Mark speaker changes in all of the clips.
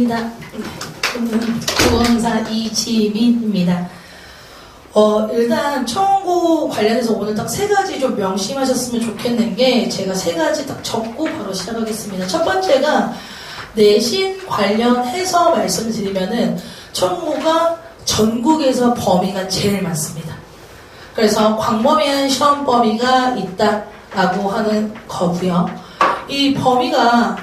Speaker 1: 반갑습니다. 저는 국어강사 이지민입니다. 일단 청원고 관련해서 오늘 딱 세 가지 좀 명심하셨으면 좋겠는 게 제가 세 가지 딱 적고 바로 시작하겠습니다. 첫 번째가 내신 관련해서 말씀드리면은 청원고가 전국에서 범위가 제일 많습니다. 그래서 광범위한 시험 범위가 있다라고 하는 거고요. 이 범위가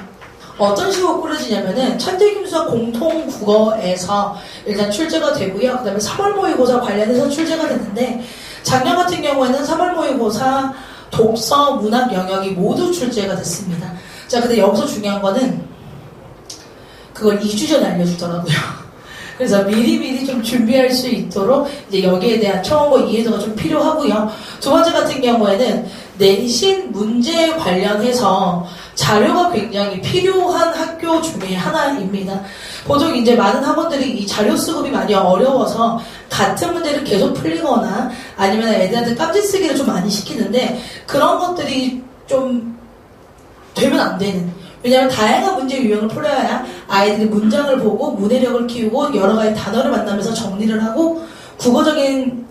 Speaker 1: 어떤 식으로 꾸려지냐면은 천대김수학 공통국어에서 일단 출제가 되고요. 그 다음에 3월 모의고사 관련해서 출제가 됐는데 작년 같은 경우에는 3월 모의고사 독서, 문학 영역이 모두 출제가 됐습니다. 자, 근데 여기서 중요한 거는 그걸 2주 전에 알려주더라고요. 그래서 미리미리 좀 준비할 수 있도록 이제 여기에 대한 청원고 이해도가 좀 필요하고요. 두 번째 같은 경우에는 내신 문제 관련해서 자료가 굉장히 필요한 학교 중에 하나입니다. 보통 이제 많은 학원들이 이 자료 수급이 많이 어려워서 같은 문제를 계속 풀리거나 아니면 애들한테 깜짓 쓰기를 좀 많이 시키는데 그런 것들이 좀 되면 안 되는. 왜냐하면 다양한 문제 유형을 풀어야 아이들이 문장을 보고 문해력을 키우고 여러 가지 단어를 만나면서 정리를 하고 국어적인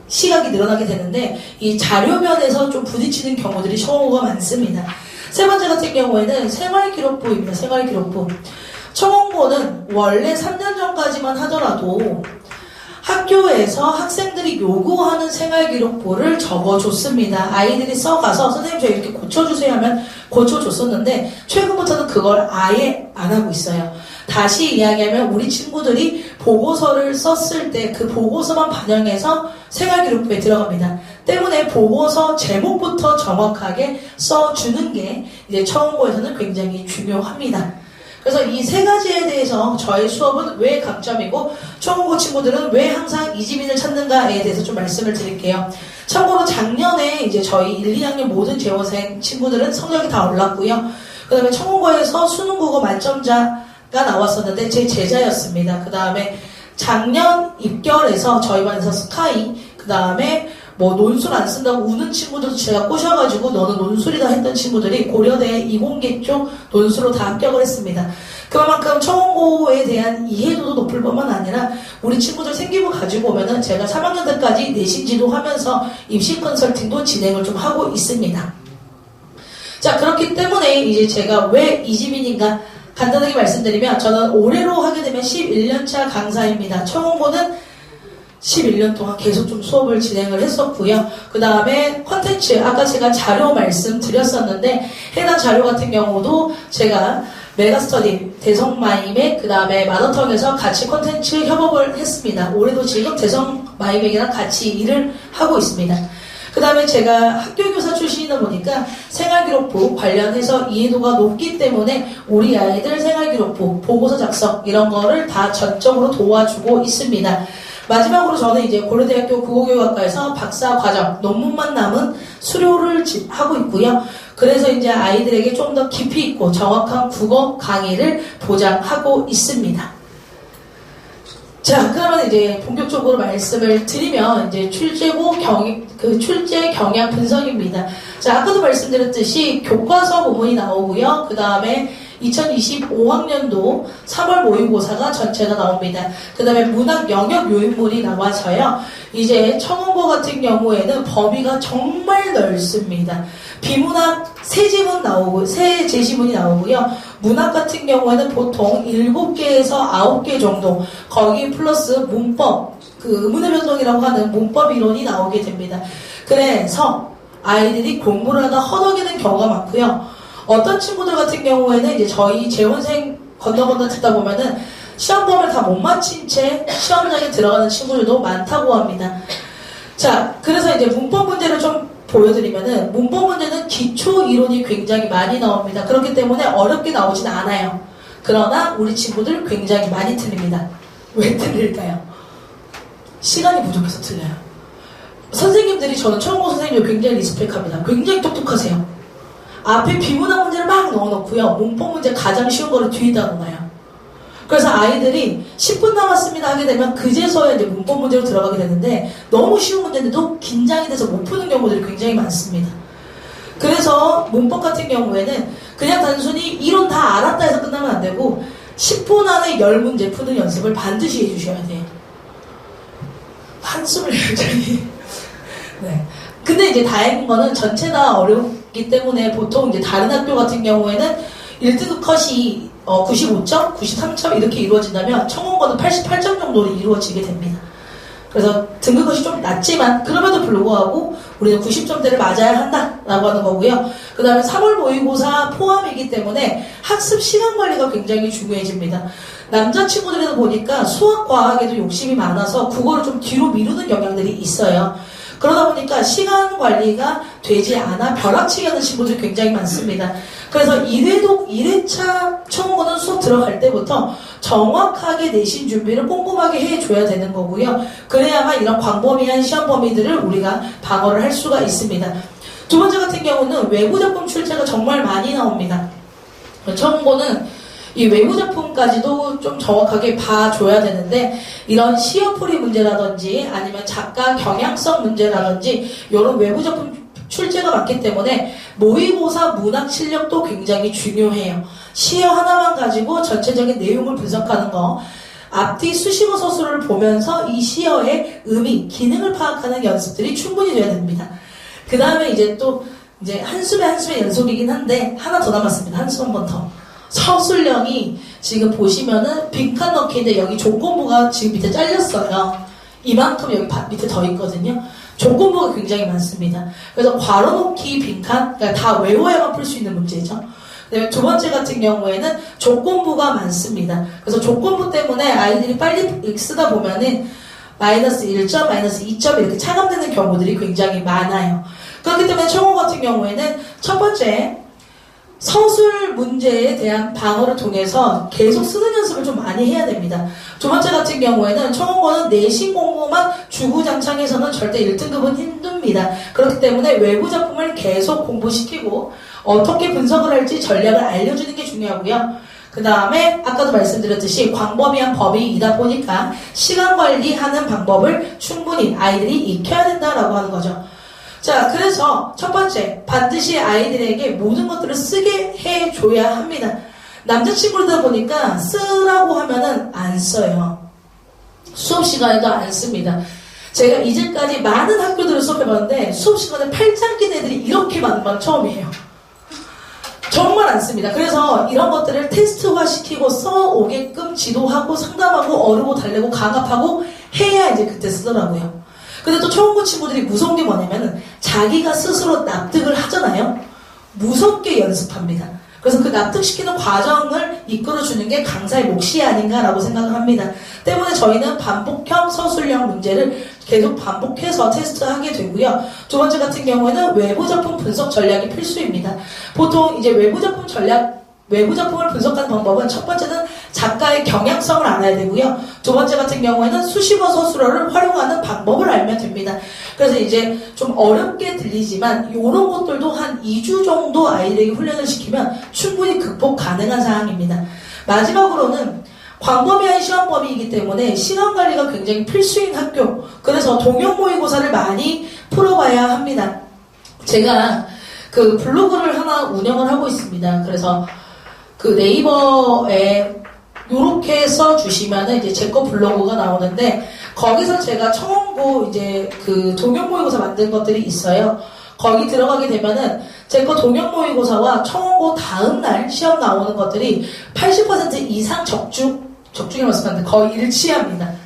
Speaker 1: 시각이 늘어나게 되는데 이 자료면에서 좀 부딪히는 경우들이 청원고가 많습니다. 세 번째 같은 경우에는 생활기록부입니다. 생활기록부. 청원고는 원래 3년 전까지만 하더라도 학교에서 학생들이 요구하는 생활기록부를 적어줬습니다. 아이들이 써가서 선생님 저 이렇게 고쳐주세요 하면 고쳐줬었는데 최근부터는 그걸 아예 안 하고 있어요. 다시 이야기하면 우리 친구들이 보고서를 썼을 때 그 보고서만 반영해서 생활기록부에 들어갑니다. 때문에 보고서 제목부터 정확하게 써주는 게 이제 청원고에서는 굉장히 중요합니다. 그래서 이 세 가지에 대해서 저희 수업은 왜 강점이고 청원고 친구들은 왜 항상 이지민을 찾는가에 대해서 좀 말씀을 드릴게요. 참고로 작년에 이제 저희 1, 2학년 모든 재원생 친구들은 성적이 다 올랐고요. 그 다음에 청원고에서 수능국어 만점자가 나왔었는데 제 제자였습니다. 그 다음에 작년 입결에서 저희 반에서 스카이, 그 다음에 뭐 논술 안 쓴다고 우는 친구들도 제가 꼬셔가지고 너는 논술이다 했던 친구들이 고려대 이공계 쪽 논술로 다 합격을 했습니다. 그만큼 청원고에 대한 이해도도 높을 뿐만 아니라 우리 친구들 생기부 가지고 오면은 제가 3학년 때까지 내신 지도하면서 입시 컨설팅도 진행을 좀 하고 있습니다. 자, 그렇기 때문에 이제 제가 왜 이지민인가 간단하게 말씀드리면 저는 올해로 하게 되면 11년차 강사입니다. 청원고는 11년 동안 계속 좀 수업을 진행을 했었고요. 그 다음에 콘텐츠, 아까 제가 자료 말씀드렸었는데 해당 자료 같은 경우도 제가 메가스터디, 대성마이맥, 그 다음에 마더텅에서 같이 콘텐츠 협업을 했습니다. 올해도 지금 대성마이맥이랑 같이 일을 하고 있습니다. 그 다음에 제가 학교교사 출신이다 보니까 생활기록부 관련해서 이해도가 높기 때문에 우리 아이들 생활기록부, 보고서 작성 이런 거를 다 전적으로 도와주고 있습니다. 마지막으로 저는 이제 고려대학교 국어교육학과에서 박사 과정, 논문만 남은 수료를 하고 있고요. 그래서 이제 아이들에게 좀 더 깊이 있고 정확한 국어 강의를 보장하고 있습니다. 자, 그러면 이제 본격적으로 말씀을 드리면 이제 출제 경향 분석입니다. 자, 아까도 말씀드렸듯이 교과서 부분이 나오고요. 그 다음에 2025학년도 3월 모의고사가 전체가 나옵니다. 그 다음에 문학 영역 요인물이 나와서요. 이제 청원고 같은 경우에는 범위가 정말 넓습니다. 비문학 세 지문 나오고, 세 제시문이 나오고요. 문학 같은 경우에는 보통 7개에서 9개 정도, 거기 플러스 문법, 그 의문의 변동이라고 하는 문법 이론이 나오게 됩니다. 그래서 아이들이 공부를 하다 허덕이는 경우가 많고요. 어떤 친구들 같은 경우에는 이제 저희 재원생 건너건너 듣다 보면은 시험범을 다 못 맞힌 채 시험장에 들어가는 친구들도 많다고 합니다. 자, 그래서 이제 문법 문제를 좀 보여드리면은 문법 문제는 기초 이론이 굉장히 많이 나옵니다. 그렇기 때문에 어렵게 나오진 않아요. 그러나 우리 친구들 굉장히 많이 틀립니다. 왜 틀릴까요? 시간이 부족해서 틀려요. 선생님들이 저는 청원고 선생님을 굉장히 리스펙합니다. 굉장히 똑똑하세요. 앞에 비문학 문제를 막 넣어놓고요. 문법 문제 가장 쉬운 거를 뒤에다 놓아요. 그래서 아이들이 10분 남았습니다 하게 되면 그제서야 이제 문법 문제로 들어가게 되는데 너무 쉬운 문제인데도 긴장이 돼서 못 푸는 경우들이 굉장히 많습니다. 그래서 문법 같은 경우에는 그냥 단순히 이론 다 알았다 해서 끝나면 안 되고 10분 안에 10문제 푸는 연습을 반드시 해주셔야 돼요. 한숨을 굉장히. 네. 근데 이제 다행인 거는 전체 다 어렵기 때문에 보통 이제 다른 학교 같은 경우에는 1등급 컷이 95점, 93점 이렇게 이루어진다면 청원고는 88점 정도로 이루어지게 됩니다. 그래서 등급컷이 좀 낮지만 그럼에도 불구하고 우리는 90점대를 맞아야 한다라고 하는 거고요. 그 다음에 3월 모의고사 포함이기 때문에 학습 시간 관리가 굉장히 중요해집니다. 남자친구들에도 보니까 수학, 과학에도 욕심이 많아서 국어를 좀 뒤로 미루는 경향들이 있어요. 그러다 보니까 시간 관리가 되지 않아 벼락치기 하는 친구들이 굉장히 많습니다. 그래서 1회차 청원고는 수업 들어갈 때부터 정확하게 내신 준비를 꼼꼼하게 해줘야 되는 거고요. 그래야만 이런 광범위한 시험 범위들을 우리가 방어를 할 수가 있습니다. 두 번째 같은 경우는 외부 작품 출제가 정말 많이 나옵니다. 청원고는 이 외부 작품까지도 좀 정확하게 봐줘야 되는데 이런 시어풀이 문제라든지 아니면 작가 경향성 문제라든지 이런 외부 작품 출제가 많기 때문에 모의고사 문학 실력도 굉장히 중요해요. 시어 하나만 가지고 전체적인 내용을 분석하는 거, 앞뒤 수식어 서술을 보면서 이 시어의 의미, 기능을 파악하는 연습들이 충분히 돼야 됩니다. 그 다음에 이제 또 이제 한숨의 연속이긴 한데 하나 더 남았습니다. 한숨 한 번 더. 서술형이 지금 보시면은 빈칸 넣기인데 여기 조건부가 지금 밑에 잘렸어요. 이만큼 여기 밑에 더 있거든요. 조건부가 굉장히 많습니다. 그래서 괄호넣기 빈칸, 그러니까 다 외워야만 풀 수 있는 문제죠. 그다음에 두 번째 같은 경우에는 조건부가 많습니다. 그래서 조건부 때문에 아이들이 빨리 쓰다 보면은 마이너스 1점, 마이너스 2점 이렇게 차감되는 경우들이 굉장히 많아요. 그렇기 때문에 청원 같은 경우에는 첫 번째 서술 문제에 대한 방어를 통해서 계속 쓰는 연습을 좀 많이 해야 됩니다. 두 번째 같은 경우에는 청원고는 내신 공부만 주구장창해서는 절대 1등급은 힘듭니다. 그렇기 때문에 외부 작품을 계속 공부시키고 어떻게 분석을 할지 전략을 알려주는 게 중요하고요. 그 다음에 아까도 말씀드렸듯이 광범위한 범위이다 보니까 시간 관리하는 방법을 충분히 아이들이 익혀야 된다라고 하는 거죠. 자, 그래서 첫 번째, 반드시 아이들에게 모든 것들을 쓰게 해줘야 합니다. 남자친구들다 보니까 쓰라고 하면은 안 써요. 수업 시간에도 안 씁니다. 제가 이제까지 많은 학교들을 수업해봤는데 수업 시간에 팔짱 낀 애들이 이렇게 많은 건 처음이에요. 정말 안 씁니다. 그래서 이런 것들을 테스트화 시키고 써오게끔 지도하고 상담하고 어르고 달래고 강압하고 해야 이제 그때 쓰더라고요. 근데 또 청원고 친구들이 무서운 게 뭐냐면은 자기가 스스로 납득을 하잖아요. 무섭게 연습합니다. 그래서 그 납득시키는 과정을 이끌어주는 게 강사의 몫이 아닌가라고 생각을 합니다. 때문에 저희는 반복형 서술형 문제를 계속 반복해서 테스트하게 되고요. 두 번째 같은 경우에는 외부 작품 분석 전략이 필수입니다. 보통 이제 외부 작품을 분석하는 방법은 첫 번째는 작가의 경향성을 알아야 되고요. 두 번째 같은 경우에는 수식어 서술어를 활용하는 방법을 알면 됩니다. 그래서 이제 좀 어렵게 들리지만 이런 것들도 한 2주 정도 아이들에게 훈련을 시키면 충분히 극복 가능한 사항입니다. 마지막으로는 광범위한 시험 범위이기 때문에 시간 관리가 굉장히 필수인 학교. 그래서 동형 모의고사를 많이 풀어봐야 합니다. 제가 그 블로그를 하나 운영을 하고 있습니다. 그래서 그 네이버에 요렇게 써주시면은 이제 제 거 블로그가 나오는데 거기서 제가 청원고 이제 그 동형 모의고사 만든 것들이 있어요. 거기 들어가게 되면은 제 거 동형 모의고사와 청원고 다음날 시험 나오는 것들이 80% 이상 적중이 말씀하는데 거의 일치합니다.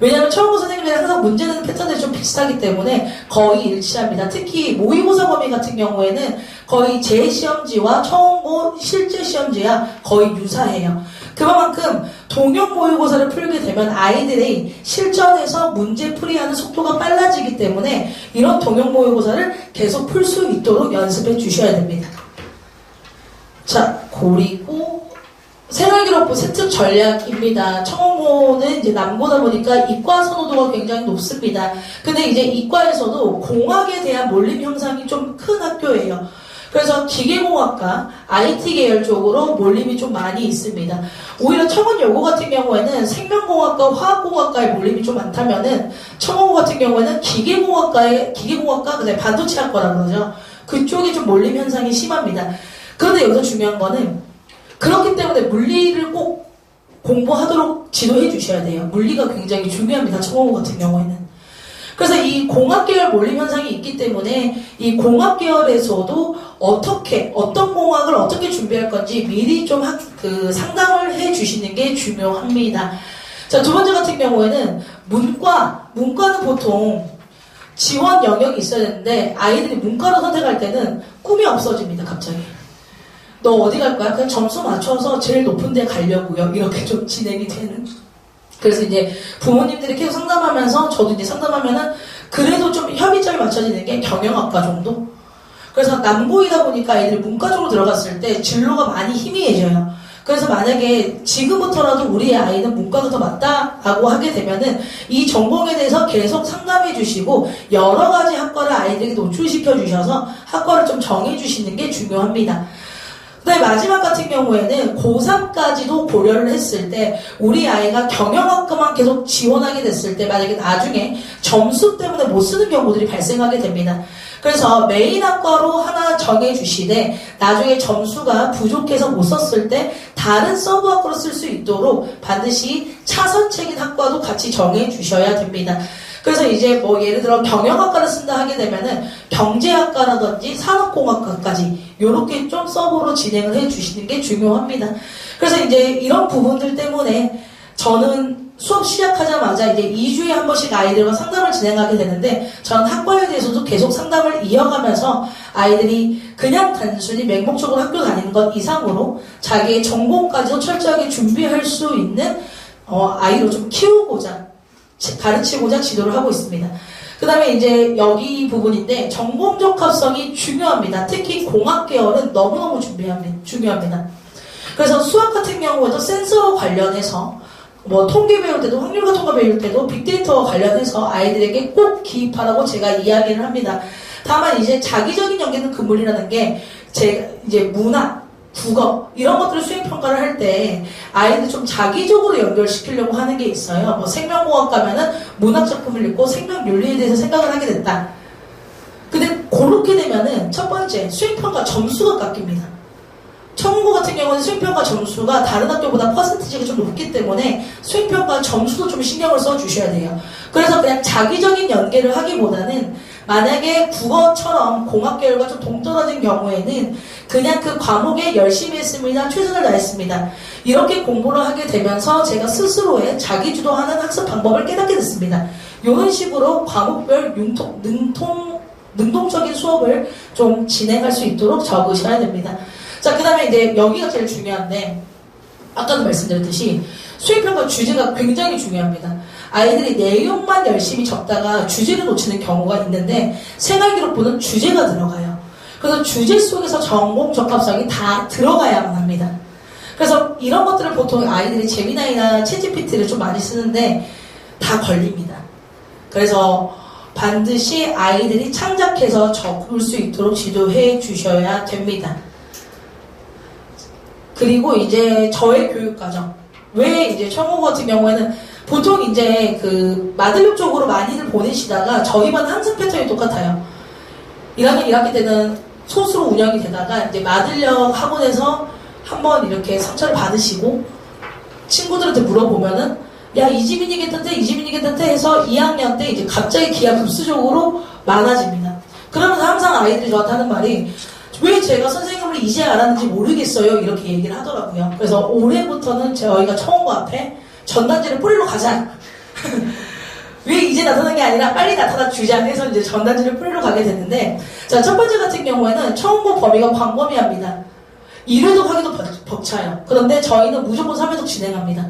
Speaker 1: 왜냐하면 청원고 선생님들이 항상 문제 내는 패턴들이 좀 비슷하기 때문에 거의 일치합니다. 특히 모의고사 범위 같은 경우에는 거의 제 시험지와 청원고 실제 시험지와 거의 유사해요. 그만큼 동형 모의고사를 풀게 되면 아이들의 실전에서 문제 풀이하는 속도가 빨라지기 때문에 이런 동형 모의고사를 계속 풀 수 있도록 연습해 주셔야 됩니다. 자, 그리고 생활기록부 세특 전략입니다. 청원고는 이제 남고다 보니까 이과 선호도가 굉장히 높습니다. 근데 이제 이과에서도 공학에 대한 몰림 현상이 좀 큰 학교예요. 그래서 기계공학과, IT 계열 쪽으로 몰림이 좀 많이 있습니다. 오히려 청원여고 같은 경우에는 생명공학과, 화학공학과의 몰림이 좀 많다면은 청원고 같은 경우에는 기계공학과, 그다음에 반도체학과라고 그러죠. 그쪽이 좀 몰림 현상이 심합니다. 그런데 여기서 중요한 거는 그렇기 때문에 물리를 꼭 공부하도록 지도해 주셔야 돼요. 물리가 굉장히 중요합니다. 청원고 같은 경우에는. 그래서 이 공학계열 몰림 현상이 있기 때문에 이 공학계열에서도 어떤 공학을 어떻게 준비할 건지 미리 좀 상담을 해 주시는 게 중요합니다. 자, 두 번째 같은 경우에는 문과는 보통 지원 영역이 있어야 되는데 아이들이 문과로 선택할 때는 꿈이 없어집니다. 갑자기. 너 어디 갈 거야? 그냥 점수 맞춰서 제일 높은 데 가려고요. 이렇게 좀 진행이 되는. 그래서 이제 부모님들이 계속 상담하면서 저도 이제 상담하면은 그래도 좀 협의점이 맞춰지는 게 경영학과 정도? 그래서 남고이다 보니까 아이들이 문과 쪽으로 들어갔을 때 진로가 많이 희미해져요. 그래서 만약에 지금부터라도 우리 아이는 문과가 더 맞다라고 하게 되면은 이 전공에 대해서 계속 상담해 주시고 여러 가지 학과를 아이들에게 노출시켜 주셔서 학과를 좀 정해 주시는 게 중요합니다. 그다음에 마지막 같은 경우에는 고3까지도 고려를 했을 때 우리 아이가 경영학과만 계속 지원하게 됐을 때 만약에 나중에 점수 때문에 못 쓰는 경우들이 발생하게 됩니다. 그래서 메인 학과로 하나 정해주시되 나중에 점수가 부족해서 못 썼을 때 다른 서브 학과로 쓸 수 있도록 반드시 차선책인 학과도 같이 정해주셔야 됩니다. 그래서 이제 뭐 예를 들어 경영학과를 쓴다 하게 되면은 경제학과라든지 산업공학과까지 요렇게 좀 서브로 진행을 해 주시는 게 중요합니다. 그래서 이제 이런 부분들 때문에 저는 수업 시작하자마자 이제 2주에 한 번씩 아이들과 상담을 진행하게 되는데 저는 학과에 대해서도 계속 상담을 이어가면서 아이들이 그냥 단순히 맹목적으로 학교 다니는 것 이상으로 자기의 전공까지도 철저하게 준비할 수 있는 아이로 좀 키우고자 가르치고자 지도를 하고 있습니다. 그 다음에 이제 여기 부분인데 전공 적합성이 중요합니다. 특히 공학 계열은 너무너무 중요합니다. 그래서 수학 같은 경우에도 센서 관련해서 뭐 통계 배울 때도 확률과 통계 배울 때도 빅데이터와 관련해서 아이들에게 꼭 기입하라고 제가 이야기를 합니다. 다만 이제 자기적인 연계는 금물이라는 게 이제 문학 국어 이런 것들을 수행평가를 할 때 아이들 좀 자기적으로 연결시키려고 하는 게 있어요. 뭐 생명공학 가면은 문학작품을 읽고 생명윤리에 대해서 생각을 하게 됐다. 근데 그렇게 되면은 첫 번째 수행평가 점수가 깎입니다. 청운고 같은 경우는 수행평가 점수가 다른 학교보다 퍼센티지가 좀 높기 때문에 수행평가 점수도 좀 신경을 써주셔야 돼요. 그래서 그냥 자기적인 연계를 하기보다는 만약에 국어처럼 공학계열과 좀 동떨어진 경우에는 그냥 그 과목에 열심히 했습니다. 최선을 다했습니다. 이렇게 공부를 하게 되면서 제가 스스로의 자기주도하는 학습 방법을 깨닫게 됐습니다. 이런 식으로 과목별 능동적인 수업을 좀 진행할 수 있도록 적으셔야 됩니다. 자, 그 다음에 이제 여기가 제일 중요한데 아까도 말씀드렸듯이 수행평가 주제가 굉장히 중요합니다. 아이들이 내용만 열심히 적다가 주제를 놓치는 경우가 있는데 생활기록부는 주제가 들어가요. 그래서 주제 속에서 전공 적합성이 다 들어가야만 합니다. 그래서 이런 것들을 보통 아이들이 제미나이나 챗GPT를 좀 많이 쓰는데 다 걸립니다. 그래서 반드시 아이들이 창작해서 적을 수 있도록 지도해 주셔야 됩니다. 그리고 이제 저의 교육과정. 왜 이제 청운고 같은 경우에는 보통 이제 그 마들력 쪽으로 많이들 보내시다가 저희 반 항상 패턴이 똑같아요. 1학년 1학기 때는 소수로 운영이 되다가 이제 마들력 학원에서 한번 이렇게 상처를 받으시고 친구들한테 물어보면은 야 이지민이겠던데 해서 2학년 때 이제 갑자기 기하급수적으로 많아집니다. 그러면서 항상 아이들이 저한테 하는 말이 왜 제가 선생님을 이제 알았는지 모르겠어요 이렇게 얘기를 하더라고요. 그래서 올해부터는 저희가 청운고 앞에 전단지를 뿌리러 가자. 왜 이제 나타난 게 아니라 빨리 나타나 주자 해서 이제 전단지를 뿌리러 가게 됐는데, 자, 첫 번째 같은 경우에는 청운고 범위가 광범위합니다. 1회독 하기도 벅차요. 그런데 저희는 무조건 3회독 진행합니다.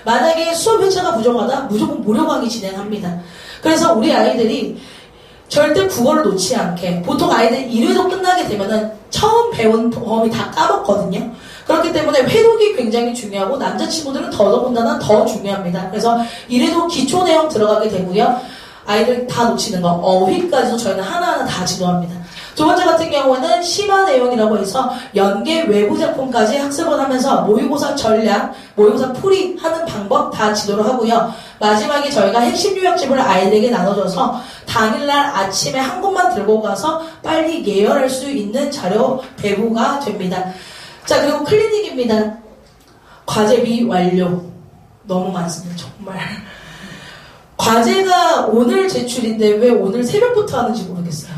Speaker 1: 만약에 수업 회차가 부족하다 무조건 무료 강의 진행합니다. 그래서 우리 아이들이 절대 국어를 놓지 않게, 보통 아이들 1회독 끝나게 되면은 처음 배운 범위 다 까먹거든요. 그렇기 때문에 회독이 굉장히 중요하고 남자친구들은 더더군다나 더 중요합니다. 그래서 1회독 기초 내용 들어가게 되고요. 아이들 다 놓치는 거, 어휘까지도 저희는 하나하나 다 지도합니다. 두 번째 같은 경우에는 심화 내용이라고 해서 연계 외부 작품까지 학습을 하면서 모의고사 전략, 모의고사 풀이 하는 방법 다 지도를 하고요. 마지막에 저희가 핵심 요약집을 아이들에게 나눠줘서 당일날 아침에 한 곳만 들고 가서 빨리 예열할 수 있는 자료 배부가 됩니다. 자, 그리고 클리닉입니다. 과제 미완료. 너무 많습니다. 정말. 과제가 오늘 제출인데 왜 오늘 새벽부터 하는지 모르겠어요.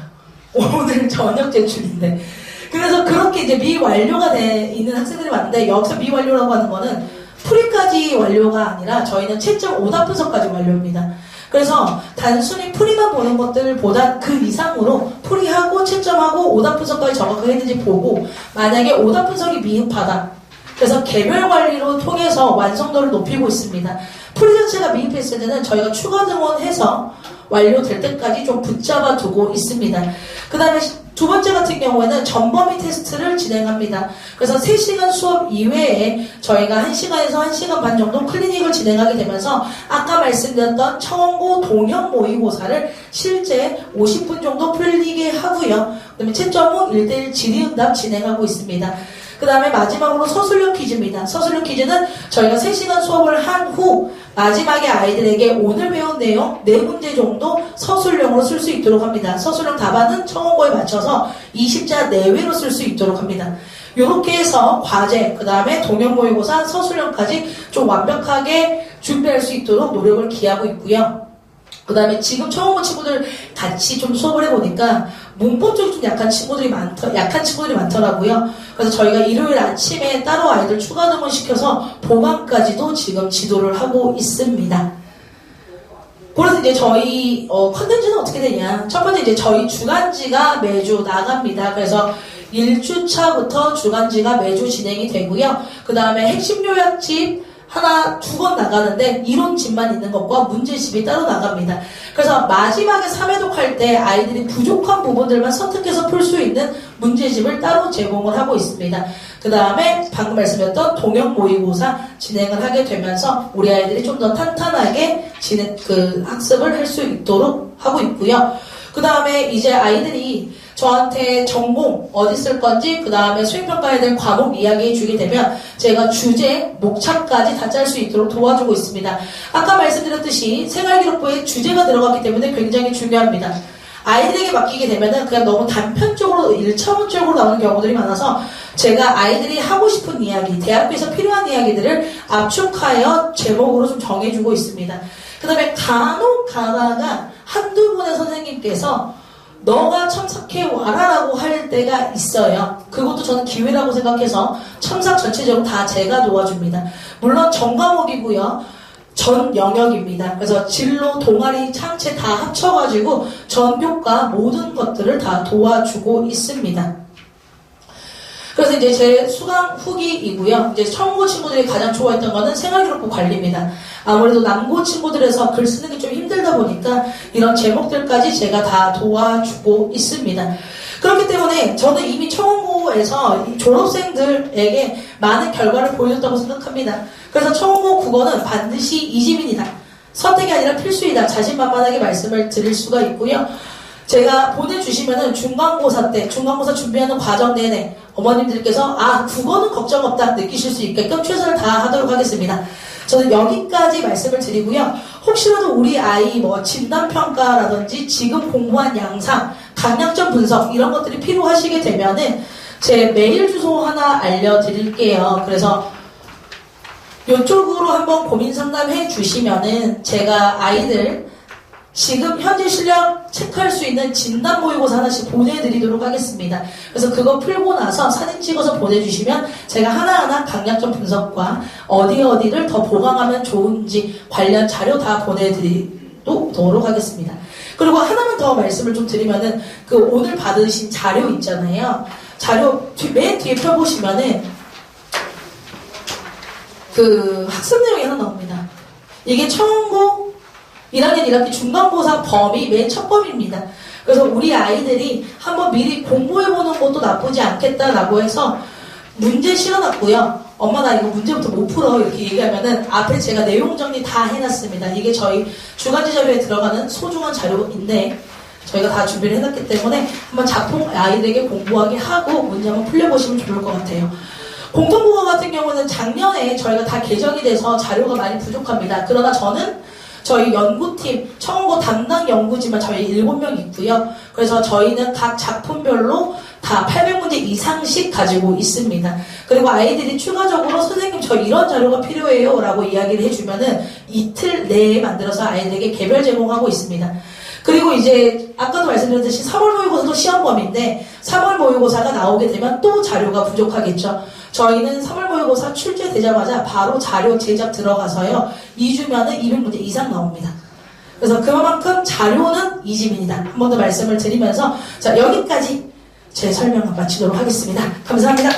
Speaker 1: 오늘 저녁 제출인데. 그래서 그렇게 이제 미완료가 돼 있는 학생들이 많은데, 여기서 미완료라고 하는 거는 풀이까지 완료가 아니라 저희는 채점 오답 분석까지 완료입니다. 그래서 단순히 풀이만 보는 것들보다 그 이상으로 풀이하고 채점하고 오답 분석까지 정확하게 했는지 보고, 만약에 오답 분석이 미흡하다, 그래서 개별 관리로 통해서 완성도를 높이고 있습니다. 풀이 자체가 미흡했을 때는 저희가 추가 등원해서 완료될 때까지 좀 붙잡아 두고 있습니다. 그 다음에 두 번째 같은 경우에는 전범위 테스트를 진행합니다. 그래서 3시간 수업 이외에 저희가 1시간에서 1시간 반 정도 클리닉을 진행하게 되면서 아까 말씀드렸던 청원고 동형 모의고사를 실제 50분 정도 풀리게 하고요. 그 다음에 채점 후 1대1 질의응답 진행하고 있습니다. 그 다음에 마지막으로 서술형 퀴즈입니다. 서술형 퀴즈는 저희가 3시간 수업을 한 후 마지막에 아이들에게 오늘 배운 내용 4문제 정도 서술형으로 쓸 수 있도록 합니다. 서술형 답안은 청원고에 맞춰서 20자 내외로 쓸 수 있도록 합니다. 이렇게 해서 과제, 그 다음에 동형 모의고사, 서술형까지 좀 완벽하게 준비할 수 있도록 노력을 기하고 있고요. 그 다음에 지금 청원고 친구들 같이 좀 수업을 해보니까 문법 쪽이 좀 약한 친구들이 많더라고요. 그래서 저희가 일요일 아침에 따로 아이들 추가 등원 시켜서 보강까지도 지금 지도를 하고 있습니다. 그래서 이제 저희 컨텐츠는 어떻게 되냐? 첫 번째 이제 저희 주간지가 매주 나갑니다. 그래서 1주차부터 주간지가 매주 진행이 되고요. 그 다음에 핵심 요약집 하나, 2권 나가는데 이론집만 있는 것과 문제집이 따로 나갑니다. 그래서 마지막에 3회독 할 때 아이들이 부족한 부분들만 선택해서 풀 수 있는 문제집을 따로 제공을 하고 있습니다. 그 다음에 방금 말씀드렸던 동형 모의고사 진행을 하게 되면서 우리 아이들이 좀 더 탄탄하게 학습을 할 수 있도록 하고 있고요. 그 다음에 이제 아이들이 저한테 전공 어디 쓸 건지, 그 다음에 수행평가에 대한 과목 이야기해 주게 되면 제가 주제, 목차까지 다 짤 수 있도록 도와주고 있습니다. 아까 말씀드렸듯이 생활기록부에 주제가 들어갔기 때문에 굉장히 중요합니다. 아이들에게 맡기게 되면은 그냥 너무 단편적으로, 1차원적으로 나오는 경우들이 많아서 제가 아이들이 하고 싶은 이야기, 대학교에서 필요한 이야기들을 압축하여 제목으로 좀 정해주고 있습니다. 그 다음에 간혹 가다가 한두 분의 선생님께서 너가 첨삭해 와라라고 할 때가 있어요. 그것도 저는 기회라고 생각해서 첨삭 전체적으로 다 제가 도와줍니다. 물론 전 과목이고요. 전 영역입니다. 그래서 진로, 동아리, 창체 다 합쳐가지고 전교과 모든 것들을 다 도와주고 있습니다. 그래서 이제 제 수강 후기이고요. 이제 청고 친구들이 가장 좋아했던 거는 생활기록부 관리입니다. 아무래도 남고 친구들에서 글 쓰는 게 좀 힘들다 보니까 이런 제목들까지 제가 다 도와주고 있습니다. 그렇기 때문에 저는 이미 청원고에서 졸업생들에게 많은 결과를 보여줬다고 생각합니다. 그래서 청원고 국어는 반드시 이지민이다. 선택이 아니라 필수이다. 자신만만하게 말씀을 드릴 수가 있고요. 제가 보내주시면은 중간고사 때, 중간고사 준비하는 과정 내내 어머님들께서 국어는 걱정 없다 느끼실 수 있게끔 최선을 다하도록 하겠습니다. 저는 여기까지 말씀을 드리고요. 혹시라도 우리 아이 진단평가라든지 지금 공부한 양상, 강약점 분석 이런 것들이 필요하시게 되면은 제 메일 주소 하나 알려드릴게요. 그래서 이쪽으로 한번 고민 상담해 주시면은 제가 아이들 지금 현재 실력 체크할 수 있는 진단 모의고사 하나씩 보내드리도록 하겠습니다. 그래서 그거 풀고 나서 사진 찍어서 보내주시면 제가 하나하나 강약점 분석과 어디를 더 보강하면 좋은지 관련 자료 다 보내드리도록 하겠습니다. 그리고 하나만 더 말씀을 좀 드리면은 오늘 받으신 자료 있잖아요. 자료 맨 뒤에 펴보시면은 학습 내용이 하나 나옵니다. 이게 청원고 1학년 1학기 중간고사 범위 맨 첫 범위입니다. 그래서 우리 아이들이 한번 미리 공부해보는 것도 나쁘지 않겠다라고 해서 문제 실어놨고요. 엄마 나 이거 문제부터 못 풀어 이렇게 얘기하면은 앞에 제가 내용 정리 다 해놨습니다. 이게 저희 주간지 자료에 들어가는 소중한 자료인데 저희가 다 준비를 해놨기 때문에 한번 작품 아이들에게 공부하게 하고 문제 한번 풀려보시면 좋을 것 같아요. 공통국어 같은 경우는 작년에 저희가 다 개정이 돼서 자료가 많이 부족합니다. 그러나 저는 저희 연구팀, 청원고 담당 연구지만 저희 7명 있고요. 그래서 저희는 각 작품별로 다 800문제 이상씩 가지고 있습니다. 그리고 아이들이 추가적으로 선생님 저 이런 자료가 필요해요 라고 이야기를 해주면은 이틀 내에 만들어서 아이들에게 개별 제공하고 있습니다. 그리고 이제 아까도 말씀드렸듯이 3월 모의고사도 시험범인데 3월 모의고사가 나오게 되면 또 자료가 부족하겠죠. 저희는 3월 모의고사 출제되자마자 바로 자료 제작 들어가서요. 2주면은 200문제 이상 나옵니다. 그래서 그만큼 자료는 이 집입니다. 한 번 더 말씀을 드리면서 자 여기까지 제 설명을 마치도록 하겠습니다. 감사합니다.